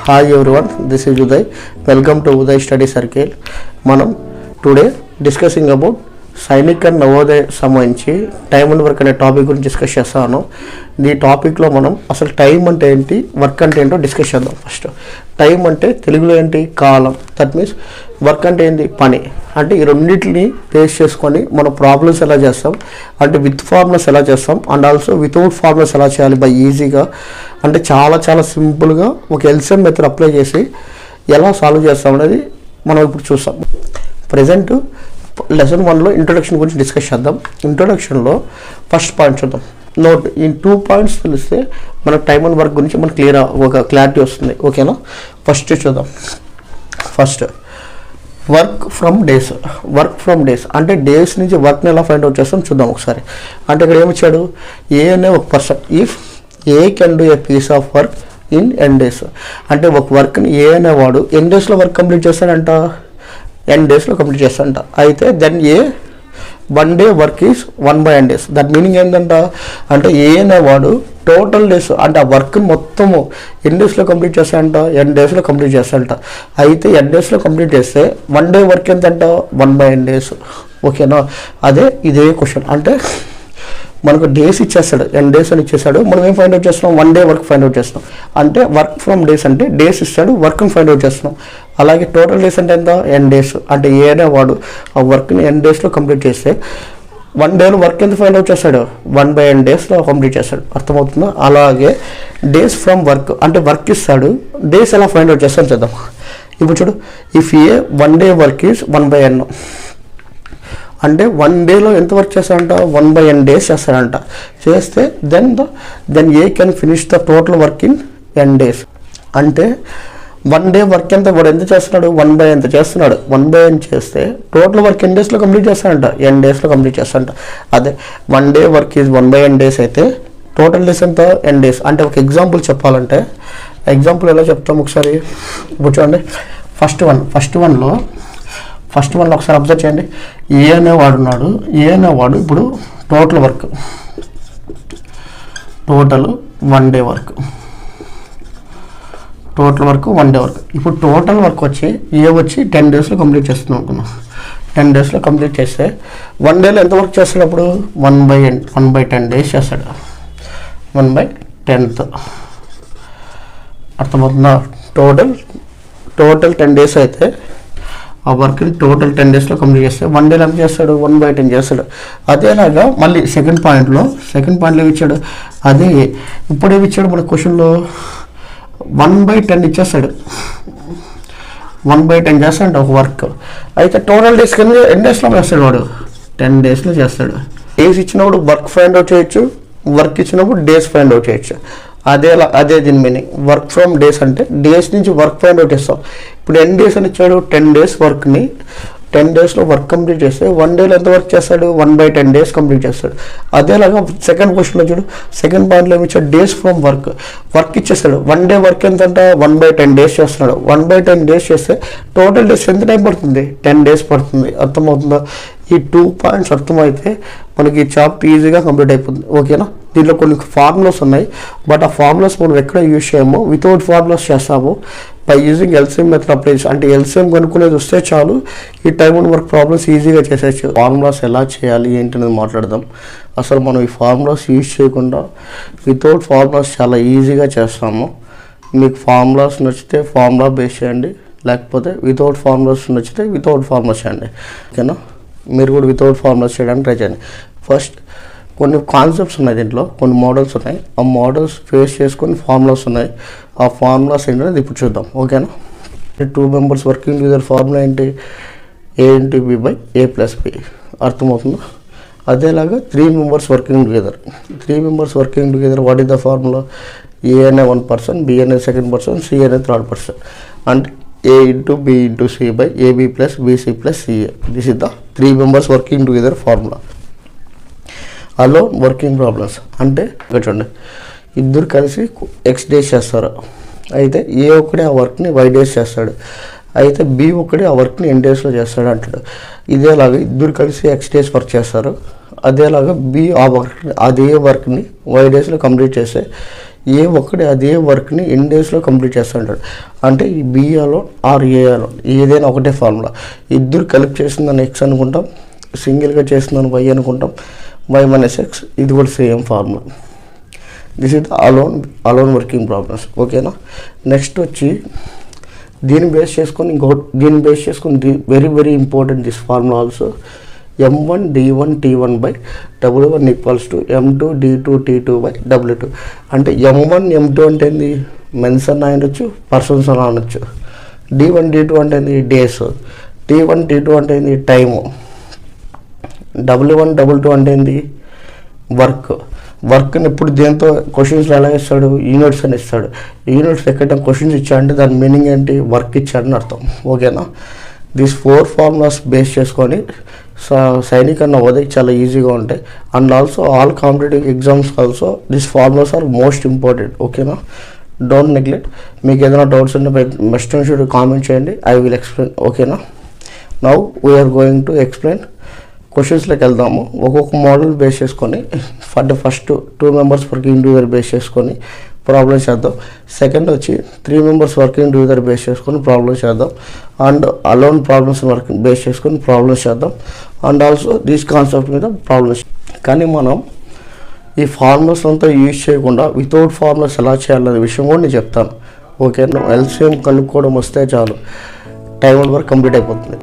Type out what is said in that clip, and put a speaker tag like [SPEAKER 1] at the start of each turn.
[SPEAKER 1] Hi everyone, this is Uday. Welcome to Uday Study Circle. మనం today discussing about Sainik and Navodaya సంబంధించి time and work అనే topic గురించి discuss చేస్తాను. ఈ టాపిక్లో మనం అసలు టైం అంటే ఏంటి, వర్క్ అంటే ఏంటో డిస్కస్ చేద్దాం. ఫస్ట్ టైం అంటే తెలుగులో ఏంటి, కాలం. దట్ మీన్స్ వర్క్ అంటే ఏంటి, పని. అంటే ఈ రెండింటిని బేస్ చేసుకొని మనం ప్రాబ్లమ్స్ ఎలా చేస్తాం, అంటే విత్ ఫార్ములాస్ ఎలా చేస్తాం అండ్ ఆల్సో వితౌట్ ఫార్ములాస్ ఎలా చేయాలి బై ఈజీగా, అంటే చాలా సింపుల్గా ఒక ఎల్సిఎం మెథడ్ అప్లై చేసి ఎలా సాల్వ్ చేస్తాం అనేది మనం ఇప్పుడు చూస్తాం. ప్రజెంట్ లెసన్ 1లో ఇంట్రొడక్షన్ గురించి డిస్కస్ చేద్దాం. ఇంట్రొడక్షన్లో ఫస్ట్ పాయింట్ చూద్దాం. నోట్ ఈ 2 పాయింట్స్ తెలిస్తే మన టైం అండ్ వర్క్ గురించి మనకు ఒక క్లారిటీ వస్తుంది. ఓకేనా? ఫస్ట్ చూద్దాం. ఫస్ట్ వర్క్ ఫ్రమ్ డేస్ అంటే డేస్ నుంచి వర్క్ని ఎలా ఫైండ్ అవుట్ చేస్తాం చూద్దాం ఒకసారి. అంటే ఇక్కడ ఏమిచ్చాడు, ఏ అనే ఒక person if A can do a piece of work in n days, అంటే ఒక వర్క్ని ఏ అనేవాడు ఎన్ డేస్లో వర్క్ కంప్లీట్ చేస్తాడంట, ఎన్ డేస్లో కంప్లీట్ చేస్తాడంట. అయితే then A 1 day work is 1/n days. That meaning ఏంటంట, అంటే ఏ అనేవాడు టోటల్ డేస్ అంటే ఆ వర్క్ మొత్తము ఎన్ డేస్లో కంప్లీట్ చేస్తాడంట, ఎన్ డేస్లో కంప్లీట్ చేస్తాడంట. అయితే ఎన్ డేస్లో కంప్లీట్ చేస్తే 1 day వర్క్ ఎంతంట, 1/n days. ఓకేనా? అదే ఇదే క్వశ్చన్. అంటే మనకు డేస్ ఇచ్చేస్తాడు, ఎన్ డేస్ అని ఇచ్చేస్తాడు, మనం ఏం ఫైండ్ అవుట్ చేస్తున్నాం, 1 day వర్క్ ఫైండ్ అవుట్ చేస్తున్నాం. అంటే వర్క్ ఫ్రమ్ డేస్ అంటే డేస్ ఇస్తాడు, వర్క్ని ఫైండ్ అవుట్ చేస్తున్నాం. అలాగే టోటల్ డేస్ అంటే ఎంత, ఎన్ డేస్. అంటే ఏనే వాడు ఆ వర్క్ని ఎన్ డేస్లో కంప్లీట్ చేస్తే 1 dayలో వర్క్ ఎంత ఫైండ్ అవుట్ చేస్తాడు, 1/n daysలో కంప్లీట్ చేస్తాడు. అర్థమవుతుందా? అలాగే డేస్ ఫ్రమ్ వర్క్ అంటే వర్క్ ఇస్తాడు, డేస్ ఎలా ఫైండ్ అవుట్ చేస్తాడు చూద్దాం. ఇప్పుడు చూడు, if A 1 day work is 1/n, అంటే 1 dayలో ఎంత వర్క్ చేస్తాడంట, 1/n days చేస్తాడంట. చేస్తే then A can finish the total work in n days. అంటే 1 day వర్క్ ఎంత వాడు ఎంత చేస్తున్నాడు, 1/n చేస్తున్నాడు. 1/n చేస్తే టోటల్ వర్క్ ఎన్ డేస్లో కంప్లీట్ చేస్తాడంట, ఎన్ డేస్లో కంప్లీట్ చేస్తాడంట. అదే 1 day work is 1/n days అయితే టోటల్ డేస్ ఎంత, ఎన్ డేస్. అంటే ఒక ఎగ్జాంపుల్ చెప్పాలంటే, ఎగ్జాంపుల్ ఎలా చెప్తాం ఒకసారి. ఇప్పుడు చూడండి, ఫస్ట్ వన్లో ఒకసారి అబ్జర్వ్ చేయండి. ఏ అనేవాడు ఉన్నాడు, ఏ అనేవాడు ఇప్పుడు టోటల్ 1 day వర్క్, ఇప్పుడు టోటల్ వర్క్ వచ్చి ఏ వచ్చి 10 daysలో కంప్లీట్ చేస్తున్నాం అనుకున్నాం. 10 daysలో కంప్లీట్ చేస్తే 1 dayలో ఎంత వర్క్ చేస్తాడు అప్పుడు, 1/10 days చేస్తాడు. 1/10th. అర్థమవుతుందా? టోటల్ 10 days అయితే ఆ వర్క్ని టోటల్ 10 daysలో కంప్లీట్ చేస్తే 1 dayలో ఎంత చేస్తాడు, 1/10 చేస్తాడు. అదేలాగా మళ్ళీ సెకండ్ పాయింట్లో ఏమి ఇచ్చాడు, అదే ఇప్పుడు ఏమి ఇచ్చాడు మన క్వశ్చన్లో, 1/10 ఇచ్చేస్తాడు. 1/10 చేస్తాడు ఒక వర్క్. అయితే టోటల్ డేస్ కింద ఎన్ని డేస్లో చేస్తాడు వాడు, 10 daysలో చేస్తాడు. డేస్ ఇచ్చినప్పుడు వర్క్ ఫైండ్ అవుట్ చేయొచ్చు, వర్క్ ఇచ్చినప్పుడు డేస్ ఫైండ్ అవుట్ చేయొచ్చు. అదే దీని మీనింగ్. వర్క్ ఫ్రమ్ డేస్ అంటే డేస్ నుంచి వర్క్ ఫైండ్ అవుట్ చేస్తాం. ఇప్పుడు ఎన్ని డేస్ అని ఇచ్చాడు, 10 days వర్క్ని 10 daysలో వర్క్ కంప్లీట్ చేస్తే 1 dayలో ఎంత వర్క్ చేస్తాడు, 1/10 days కంప్లీట్ చేస్తాడు. అదేలాగా సెకండ్ క్వశ్చన్లో చూడు, సెకండ్ పాయింట్లో ఏమి ఇచ్చాడు, డేస్ ఫ్రమ్ వర్క్ ఇచ్చేస్తాడు. 1 day వర్క్ ఎంత అంటే 1/10 days చేస్తున్నాడు. 1/10 days చేస్తే టోటల్ డేస్ ఎంత టైం పడుతుంది, 10 days పడుతుంది. అర్థమవుతుందా? ఈ 2 పాయింట్స్ అర్థమైతే మనకి చాప్టర్ ఈజీగా కంప్లీట్ అయిపోతుంది. ఓకేనా? దీంట్లో కొన్ని ఫార్ములాస్ ఉన్నాయి, బట్ ఆ ఫార్ములాస్ మనం ఎక్కడ యూజ్ చేయము, వితౌట్ ఫార్ములాస్ చేస్తాము by using LCM method apply చేసి. అంటే ఎల్సిఎం కనుక్కునేది వస్తే చాలు, ఈ టైం అండ్ వర్క్ ప్రాబ్లమ్స్ ఈజీగా చేసేయచ్చు. ఫార్ములాస్ ఎలా చేయాలి ఏంటి అనేది మాట్లాడదాం. అసలు మనం ఈ ఫార్ములాస్ యూజ్ చేయకుండా వితౌట్ ఫార్ములాస్ చాలా ఈజీగా చేస్తాము. మీకు ఫార్ములాస్ నచ్చితే ఫార్ములా బేస్ చేయండి, లేకపోతే వితౌట్ ఫార్ములాస్ నచ్చితే వితౌట్ ఫార్ములాస్ చేయండి. ఓకేనా? మీరు కూడా వితౌట్ ఫార్ములాస్ చేయడానికి ట్రై చేయండి. ఫస్ట్ కొన్ని కాన్సెప్ట్స్ ఉన్నాయి, దీంట్లో కొన్ని మోడల్స్ ఉన్నాయి. ఆ మోడల్స్ ఫేస్ చేసుకొని ఫార్ములాస్ ఉన్నాయి. ఆ ఫార్ములాస్ ఏంటనేది ఇప్పుడు చూద్దాం. ఓకేనా? 2 members వర్కింగ్ టుగెదర్ ఫార్ములా ఏంటి, A × B / A+B. అర్థమవుతుందా? అదేలాగా 3 members working together what is the formula, A అనే 1 person, B అనే 2nd person, C అనే 3rd person. అంటే A × B × C / AB + BC + CA. This is the 3 members working together formula. అలో working problems అంటే చూడండి, ఇద్దరు కలిసి X days చేస్తారు. అయితే ఏ ఒక్కడే ఆ వర్క్ని Y days చేస్తాడు. అయితే B ఒక్కడే ఆ వర్క్ని N daysలో చేస్తాడు అంటాడు. ఇదేలాగా ఇద్దరు కలిసి X days వర్క్ చేస్తారు. అదేలాగా B అదే వర్క్ని Y daysలో కంప్లీట్ చేస్తే ఏ ఒక్కడే అదే వర్క్ని ఎన్ని డేస్లో కంప్లీట్ చేస్తుంటాడు. అంటే ఈ బిఏలో ఆర్ ఏలో ఏదైనా ఒకటే ఫార్ములా. ఇద్దరు కలిపి చేసిందని ఎక్స్ అనుకుంటాం, సింగిల్గా చేసిందని వై అనుకుంటాం, వై మైనస్ ఎక్స్, ఇది కూడా same formula. This is the alone working problems. ఓకేనా. నెక్స్ట్ వచ్చి దీన్ని బేస్ చేసుకొని very very important this formula also. M1 D1 T1 by W1 equals to M2 D2 T2 by W2. అంటే M1 M2 అంటే ఏంది, men's అన్న అనొచ్చు, persons అన్న అనొచ్చు. D1 D2 అంటే ఏంది, డేస్. T1 T2 అంటే ఏంది, టైము. W1 W2 అంటే ఏంది, వర్క్ని ఎప్పుడు దేంతో క్వశ్చన్స్లో ఎలా ఇస్తాడు, యూనిట్స్ అని ఇస్తాడు. యూనిట్స్ ఎక్కడ క్వశ్చన్స్ ఇచ్చాడంటే దాని మీనింగ్ ఏంటి, వర్క్ ఇచ్చాడని అర్థం. ఓకేనా. దిస్ 4 ఫార్ములాస్ బేస్ చేసుకొని సైనిక్ అన్న నవోదయ చాలా ఈజీగా ఉంటాయి. And also all competitive exams also this formulas are most important. ఓకేనా. Don't neglect. మీకు ఏదైనా డౌట్స్ ఉంటే మస్ట్ అండ్ షుడ్ కామెంట్ చేయండి, ఐ విల్ ఎక్స్ప్లెయిన్. ఓకేనా. Now we are going to explain. క్వశ్చన్స్లోకి వెళ్దాము. ఒక్కొక్క మోడల్ బేస్ చేసుకొని first 2 members working together base చేసుకొని ప్రాబ్లమ్ చేద్దాం. సెకండ్ వచ్చి 3 మెంబర్స్ వర్కింగ్ టుగెదర్ బేస్ చేసుకొని ప్రాబ్లమ్ చేద్దాం. And alone problems working base చేసుకొని ప్రాబ్లమ్స్ చేద్దాం. అండ్ ఆల్సో దీస్ కాన్సెప్ట్ మీద ప్రాబ్లమ్స్. కానీ మనం ఈ ఫార్ములాస్ అంతా యూజ్ చేయకుండా వితౌట్ ఫార్ములాస్ ఎలా చేయాలనే విషయం కూడా నేను చెప్తాను. ఓకే. ఎల్సిఎం కనుక్కోవడం వస్తే చాలు, టైం వర్క్ కంప్లీట్ అయిపోతుంది.